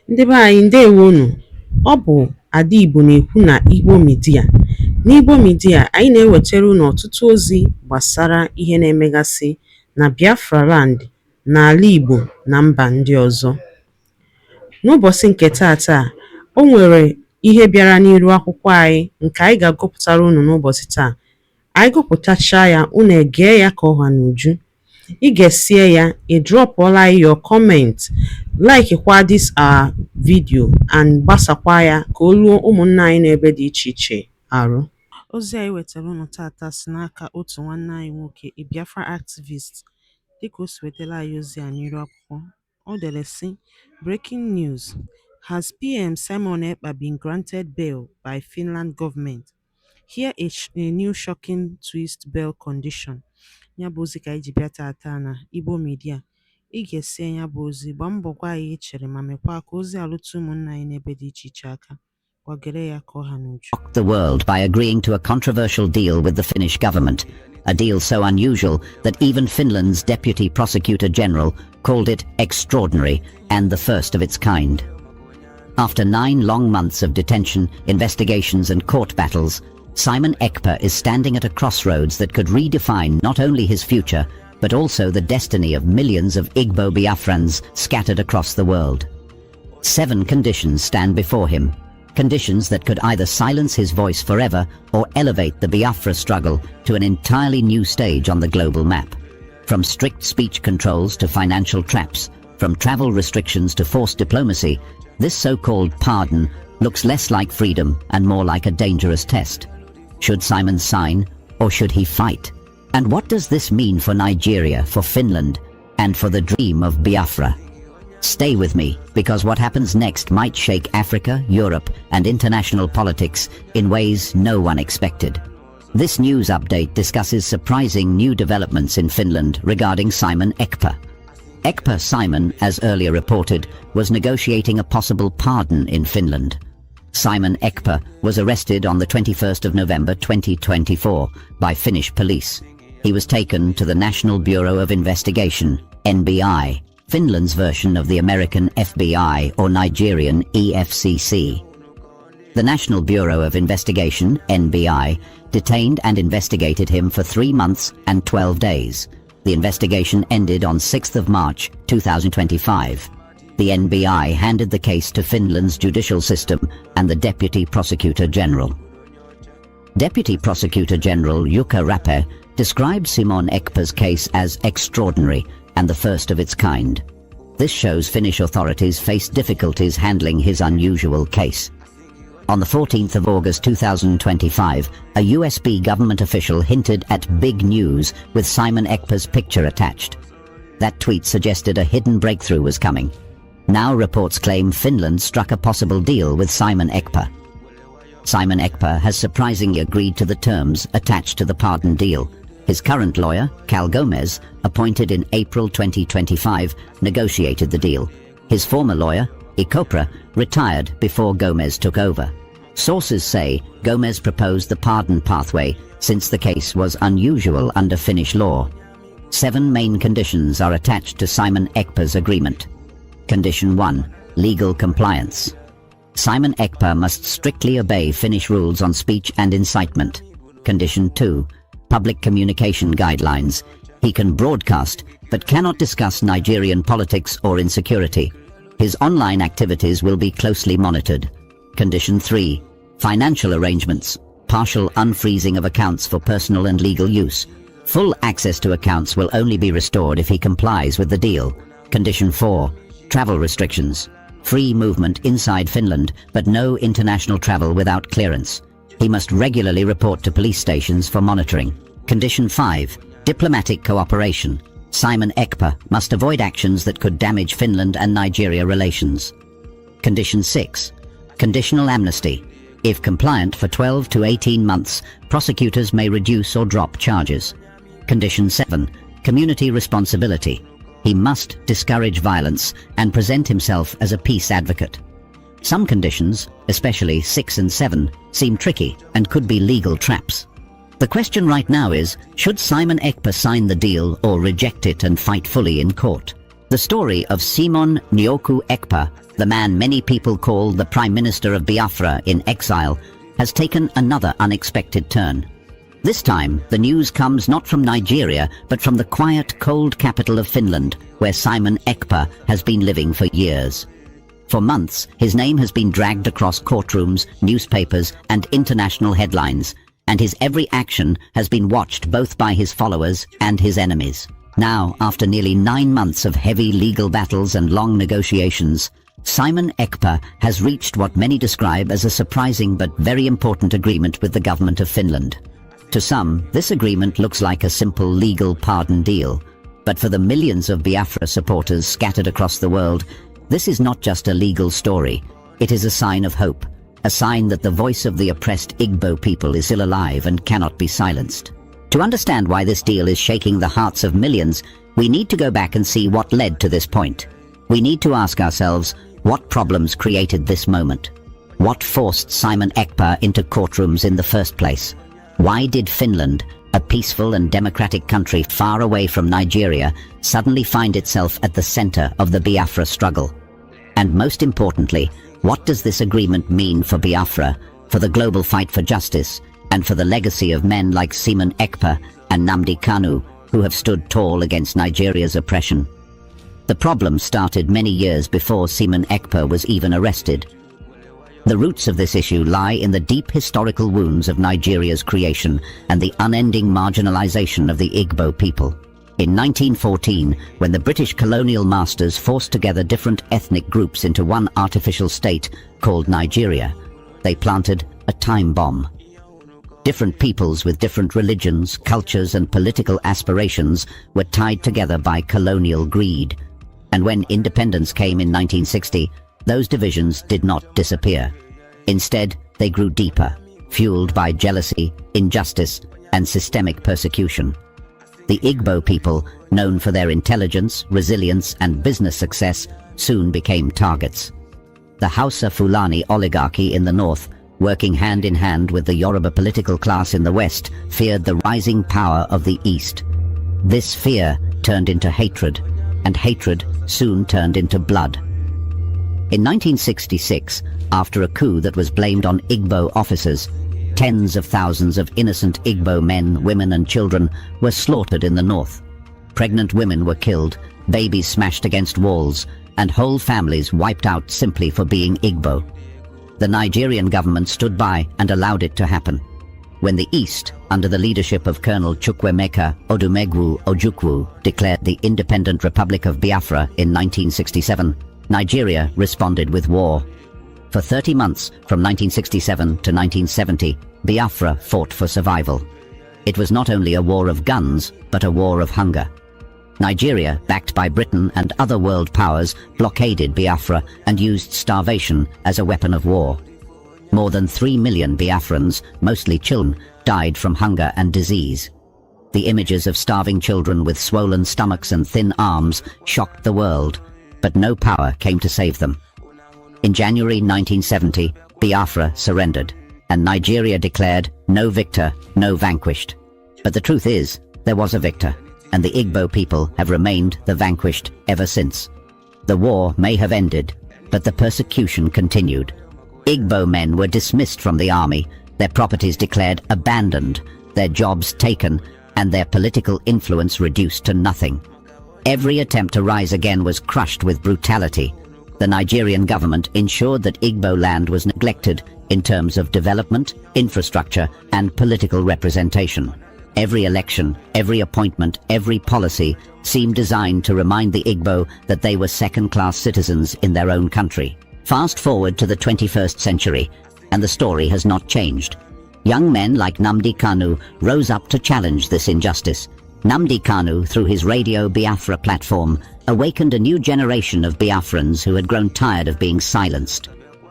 Ndị be anyị ndewonu. Ọ bụ Ada Igbo na-ekwu na Igbo Media. N'Igbo Media, anyị na-ewetara unu ọtụtụ ozi gbasara ihe na-emegasị na Biafra Land, n'ala Igbo na mba ndị ọzọ. N'ụbọchị nke taata, o nwere ihe bịara n'iru akwụkwọ anyị nke anyị ga-agụpụtara unu n'ụbọchị taa. Anyị gụpụtachaa ya, unu egee ya ka ọha n'uju. Ị ga-esie ya, ị drọpụọla your comment, like kwa this our video and gbasakwa ya ka o ruo ụmụnna anyị n'ebe dị iche iche arụ. Ozi anyị wetara unu tata si n'aka otu nwanne anyị nwoke, a Biafra activist. Dịka o si wetara anyị ozi a n'iru akwụkwọ, ọ dere sị: Breaking news: Has PM Simon Ekpa been granted bail by Finland government? Here is a new shocking twist bail condition. Ya bụ ozi ka anyị ji bịa tata na Igbo Media. Ị ga-esi ya bụ ozi, gbaa mbọ gwa anyị ichere ma mekwa ka ozi alụtụ ụmụnna anyị n'ebe dị iche iche aka. Gwagere ya ka ọha n'uju. The world by agreeing to a controversial deal with the Finnish government, a deal so unusual that even Finland's Deputy Prosecutor General called it extraordinary and the first of its kind. After 9 long months of detention, investigations and court battles, Simon Ekpa is standing at a crossroads that could redefine not only his future, but also the destiny of millions of Igbo Biafrans scattered across the world. 7 conditions stand before him, conditions that could either silence his voice forever or elevate the Biafra struggle to an entirely new stage on the global map. From strict speech controls to financial traps, from travel restrictions to forced diplomacy, this so-called pardon looks less like freedom and more like a dangerous test. Should Simon sign, or should he fight? And what does this mean for Nigeria, for Finland, and for the dream of Biafra? Stay with me, because what happens next might shake Africa, Europe, and international politics in ways no one expected. This news update discusses surprising new developments in Finland regarding Simon Ekpa. Ekpa Simon, as earlier reported, was negotiating a possible pardon in Finland. Simon Ekpa was arrested on the 21st of November 2024 by Finnish police. He was taken to the National Bureau of Investigation, NBI, Finland's version of the American FBI or Nigerian EFCC. The National Bureau of Investigation, NBI, detained and investigated him for 3 months and 12 days. The investigation ended on 6th of March 2025. The NBI handed the case to Finland's judicial system and the Deputy Prosecutor General. Deputy Prosecutor General Jukka Rappe described Simon Ekpa's case as extraordinary and the first of its kind. This shows Finnish authorities face difficulties handling his unusual case. On the 14th of August 2025, a USB government official hinted at big news with Simon Ekpa's picture attached. That tweet suggested a hidden breakthrough was coming. Now reports claim Finland struck a possible deal with Simon Ekpa. Simon Ekpa has surprisingly agreed to the terms attached to the pardon deal. His current lawyer, Cal Gomez, appointed in April 2025, negotiated the deal. His former lawyer, Ekpa, retired before Gomez took over. Sources say Gomez proposed the pardon pathway since the case was unusual under Finnish law. 7 main conditions are attached to Simon Ekpa's agreement. Condition 1. Legal compliance. Simon Ekpa must strictly obey Finnish rules on speech and incitement. Condition 2. Public communication guidelines. He can broadcast, but cannot discuss Nigerian politics or insecurity. His online activities will be closely monitored. Condition 3. Financial arrangements. Partial unfreezing of accounts for personal and legal use. Full access to accounts will only be restored if he complies with the deal. Condition 4. Travel restrictions. Free movement inside Finland, but no international travel without clearance. He must regularly report to police stations for monitoring. Condition 5. Diplomatic cooperation. Simon Ekpa must avoid actions that could damage Finland and Nigeria relations. Condition 6. Conditional amnesty. If compliant for 12 to 18 months, prosecutors may reduce or drop charges. Condition 7. Community responsibility. He must discourage violence and present himself as a peace advocate. Some conditions, especially 6 and 7, seem tricky and could be legal traps. The question right now is, should Simon Ekpa sign the deal or reject it and fight fully in court? The story of Simon Nyoku Ekpa, the man many people call the Prime Minister of Biafra in exile, has taken another unexpected turn. This time, the news comes not from Nigeria, but from the quiet, cold capital of Finland, where Simon Ekpa has been living for years. For months, his name has been dragged across courtrooms, newspapers, and international headlines, and his every action has been watched both by his followers and his enemies. Now, after nearly 9 months of heavy legal battles and long negotiations, Simon Ekpa has reached what many describe as a surprising but very important agreement with the government of Finland. To some, this agreement looks like a simple legal pardon deal. But for the millions of Biafra supporters scattered across the world, this is not just a legal story. It is a sign of hope, a sign that the voice of the oppressed Igbo people is still alive and cannot be silenced. To understand why this deal is shaking the hearts of millions, we need to go back and see what led to this point. We need to ask ourselves, what problems created this moment? What forced Simon Ekpa into courtrooms in the first place? Why did Finland, a peaceful and democratic country far away from Nigeria, suddenly find itself at the center of the Biafra struggle? And most importantly, what does this agreement mean for Biafra, for the global fight for justice, and for the legacy of men like Simon Ekpa and Nnamdi Kanu, who have stood tall against Nigeria's oppression? The problem started many years before Simon Ekpa was even arrested. The roots of this issue lie in the deep historical wounds of Nigeria's creation and the unending marginalization of the Igbo people. In 1914, when the British colonial masters forced together different ethnic groups into one artificial state called Nigeria, they planted a time bomb. Different peoples with different religions, cultures, and political aspirations were tied together by colonial greed. And when independence came in 1960, those divisions did not disappear. Instead, they grew deeper, fueled by jealousy, injustice, and systemic persecution. The Igbo people, known for their intelligence, resilience, and business success, soon became targets. The Hausa Fulani oligarchy in the north, working hand in hand with the Yoruba political class in the west, feared the rising power of the east. This fear turned into hatred, and hatred soon turned into blood. In 1966, after a coup that was blamed on Igbo officers, tens of thousands of innocent Igbo men, women and children were slaughtered in the north. Pregnant women were killed, babies smashed against walls, and whole families wiped out simply for being Igbo. The Nigerian government stood by and allowed it to happen. When the East, under the leadership of Colonel Chukwuemeka Odumegwu Ojukwu, declared the Independent Republic of Biafra in 1967, Nigeria responded with war. For 30 months, from 1967 to 1970, Biafra fought for survival. It was not only a war of guns, but a war of hunger. Nigeria, backed by Britain and other world powers, blockaded Biafra and used starvation as a weapon of war. More than 3 million Biafrans, mostly children, died from hunger and disease. The images of starving children with swollen stomachs and thin arms shocked the world, but no power came to save them. In January 1970, Biafra surrendered, and Nigeria declared, "No victor, no vanquished." But the truth is, there was a victor, and the Igbo people have remained the vanquished ever since. The war may have ended, but the persecution continued. Igbo men were dismissed from the army, their properties declared abandoned, their jobs taken, and their political influence reduced to nothing. Every attempt to rise again was crushed with brutality. The Nigerian government ensured that Igbo land was neglected in terms of development, infrastructure, and political representation. Every election, every appointment, every policy seemed designed to remind the Igbo that they were second-class citizens in their own country. Fast forward to the 21st century, and the story has not changed. Young men like Nnamdi Kanu rose up to challenge this injustice. Nnamdi Kanu, through his Radio Biafra platform, awakened a new generation of Biafrans who had grown tired of being silenced.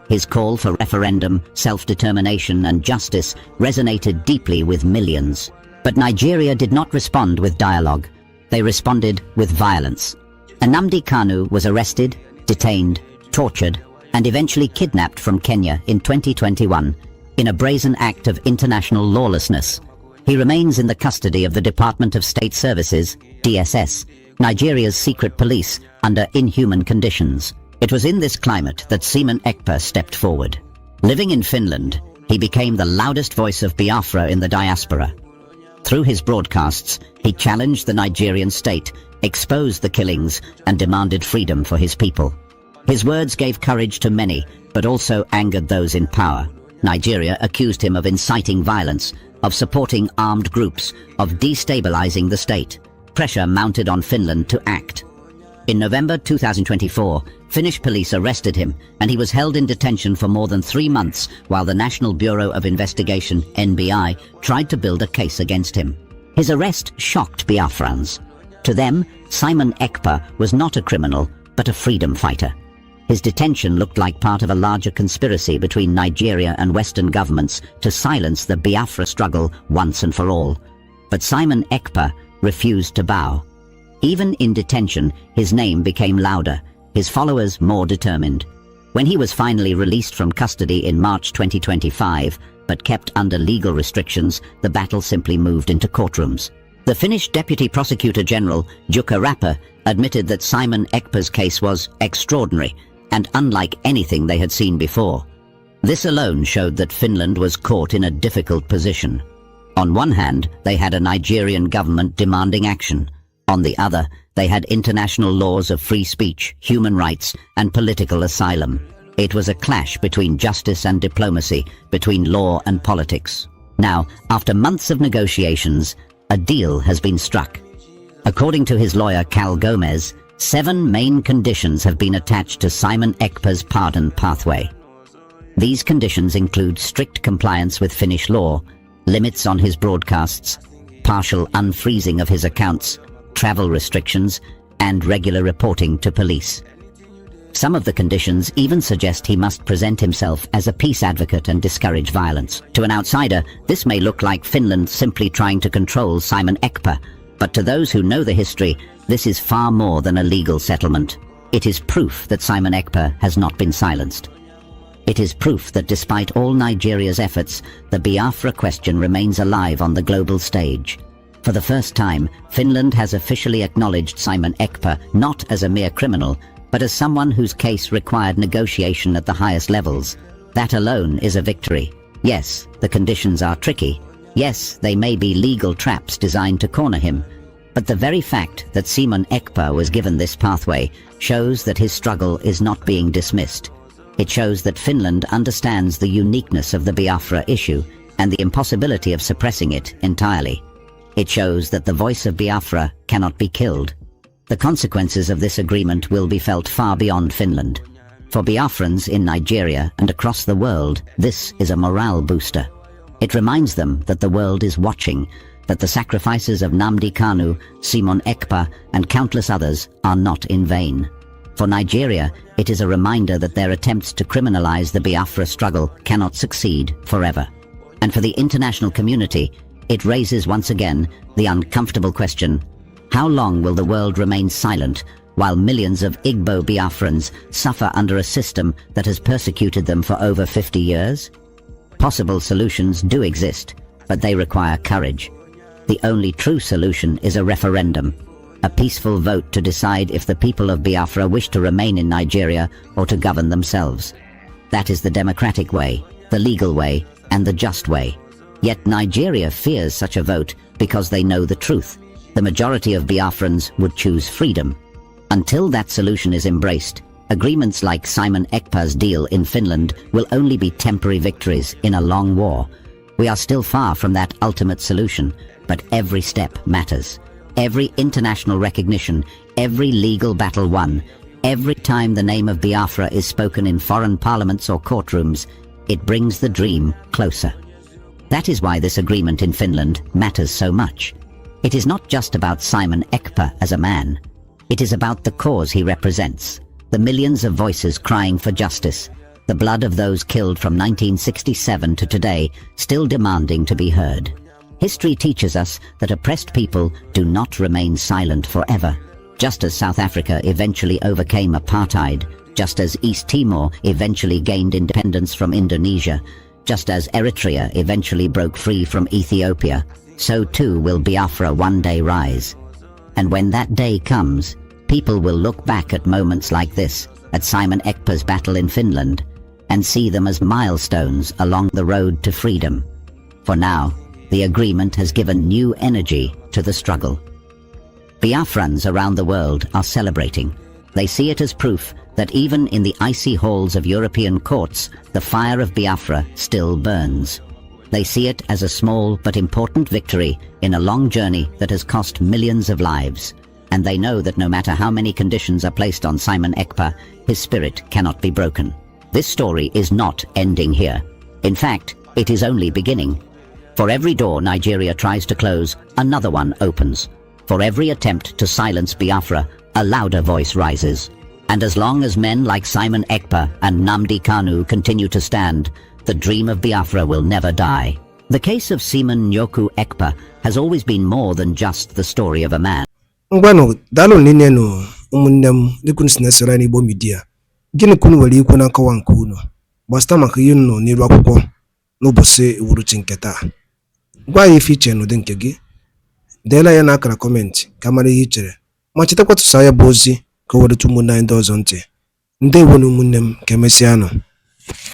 His call for referendum, self-determination and justice resonated deeply with millions. But Nigeria did not respond with dialogue. They responded with violence. Nnamdi Kanu was arrested, detained, tortured, and eventually kidnapped from Kenya in 2021 in a brazen act of international lawlessness. He remains in the custody of the Department of State Services, DSS, Nigeria's secret police under inhuman conditions. It was in this climate that Simon Ekpa stepped forward. Living in Finland, he became the loudest voice of Biafra in the diaspora. Through his broadcasts, he challenged the Nigerian state, exposed the killings, and demanded freedom for his people. His words gave courage to many, but also angered those in power. Nigeria accused him of inciting violence, of supporting armed groups, of destabilizing the state. Pressure mounted on Finland to act. In November 2024, Finnish police arrested him, and he was held in detention for more than 3 months while the National Bureau of Investigation, NBI, tried to build a case against him. His arrest shocked Biafrans. To them, Simon Ekpa was not a criminal, but a freedom fighter. His detention looked like part of a larger conspiracy between Nigeria and Western governments to silence the Biafra struggle once and for all. But Simon Ekpa refused to bow. Even in detention, his name became louder, his followers more determined. When he was finally released from custody in March 2025, but kept under legal restrictions, the battle simply moved into courtrooms. The Finnish Deputy Prosecutor General, Ebuka, admitted that Simon Ekpa's case was extraordinary and unlike anything they had seen before. This alone showed that Finland was caught in a difficult position. On one hand, they had a Nigerian government demanding action. On the other, they had international laws of free speech, human rights, and political asylum. It was a clash between justice and diplomacy, between law and politics. Now, after months of negotiations, a deal has been struck. According to his lawyer Cal Gomez, 7 main conditions have been attached to Simon Ekpa's pardon pathway. These conditions include strict compliance with Finnish law, limits on his broadcasts, partial unfreezing of his accounts, travel restrictions, and regular reporting to police. Some of the conditions even suggest he must present himself as a peace advocate and discourage violence. To an outsider, this may look like Finland simply trying to control Simon Ekpa, but to those who know the history, this is far more than a legal settlement. It is proof that Simon Ekpa has not been silenced. It is proof that despite all Nigeria's efforts, the Biafra question remains alive on the global stage. For the first time, Finland has officially acknowledged Simon Ekpa not as a mere criminal, but as someone whose case required negotiation at the highest levels. That alone is a victory. Yes, the conditions are tricky. Yes, they may be legal traps designed to corner him. But the very fact that Simon Ekpa was given this pathway shows that his struggle is not being dismissed. It shows that Finland understands the uniqueness of the Biafra issue and the impossibility of suppressing it entirely. It shows that the voice of Biafra cannot be killed. The consequences of this agreement will be felt far beyond Finland. For Biafrans in Nigeria and across the world, this is a morale booster. It reminds them that the world is watching, that the sacrifices of Nnamdi Kanu, Simon Ekpa, and countless others are not in vain. For Nigeria, it is a reminder that their attempts to criminalize the Biafra struggle cannot succeed forever. And for the international community, it raises once again the uncomfortable question: how long will the world remain silent while millions of Igbo Biafrans suffer under a system that has persecuted them for over 50 years? Possible solutions do exist, but they require courage. The only true solution is a referendum, a peaceful vote to decide if the people of Biafra wish to remain in Nigeria or to govern themselves. That is the democratic way, the legal way, and the just way. Yet Nigeria fears such a vote because they know the truth. The majority of Biafrans would choose freedom. Until that solution is embraced, agreements like Simon Ekpa's deal in Finland will only be temporary victories in a long war. We are still far from that ultimate solution, but every step matters. Every international recognition, every legal battle won, every time the name of Biafra is spoken in foreign parliaments or courtrooms, it brings the dream closer. That is why this agreement in Finland matters so much. It is not just about Simon Ekpa as a man. It is about the cause he represents, the millions of voices crying for justice, the blood of those killed from 1967 to today, still demanding to be heard. History teaches us that oppressed people do not remain silent forever. Just as South Africa eventually overcame apartheid, just as East Timor eventually gained independence from Indonesia, just as Eritrea eventually broke free from Ethiopia, so too will Biafra one day rise. And when that day comes, people will look back at moments like this, at Simon Ekpa's battle in Finland, and see them as milestones along the road to freedom. For now, the agreement has given new energy to the struggle. Biafrans around the world are celebrating. They see it as proof that even in the icy halls of European courts, the fire of Biafra still burns. They see it as a small but important victory in a long journey that has cost millions of lives. And they know that no matter how many conditions are placed on Simon Ekpa, his spirit cannot be broken. This story is not ending here. In fact, it is only beginning. For every door Nigeria tries to close, another one opens. For every attempt to silence Biafra, a louder voice rises. And as long as men like Simon Ekpa and Nnamdi Kanu continue to stand, the dream of Biafra will never die. The case of Simon Nyoku Ekpa has always been more than just the story of a man. Ngwano dalo nene no umunnem dikun sinesera ni bo media. Gini kunu wali ikwu na nkọwa nke unu. Gbasta maka ihe nọ n'iru akwụkwọ n'ụbọchị uhuruchi nke taa. Gwa ya ife iche n'ụdị nke gị. Deela ya n'akara kọmentị ka mara ihe i chere. Ma chetakwa tụsa ya bụ ozi ka o were ụmụnne anyị ndị ọzọ ntị. Ndewo na ụmụnne m ka emesịa nụ.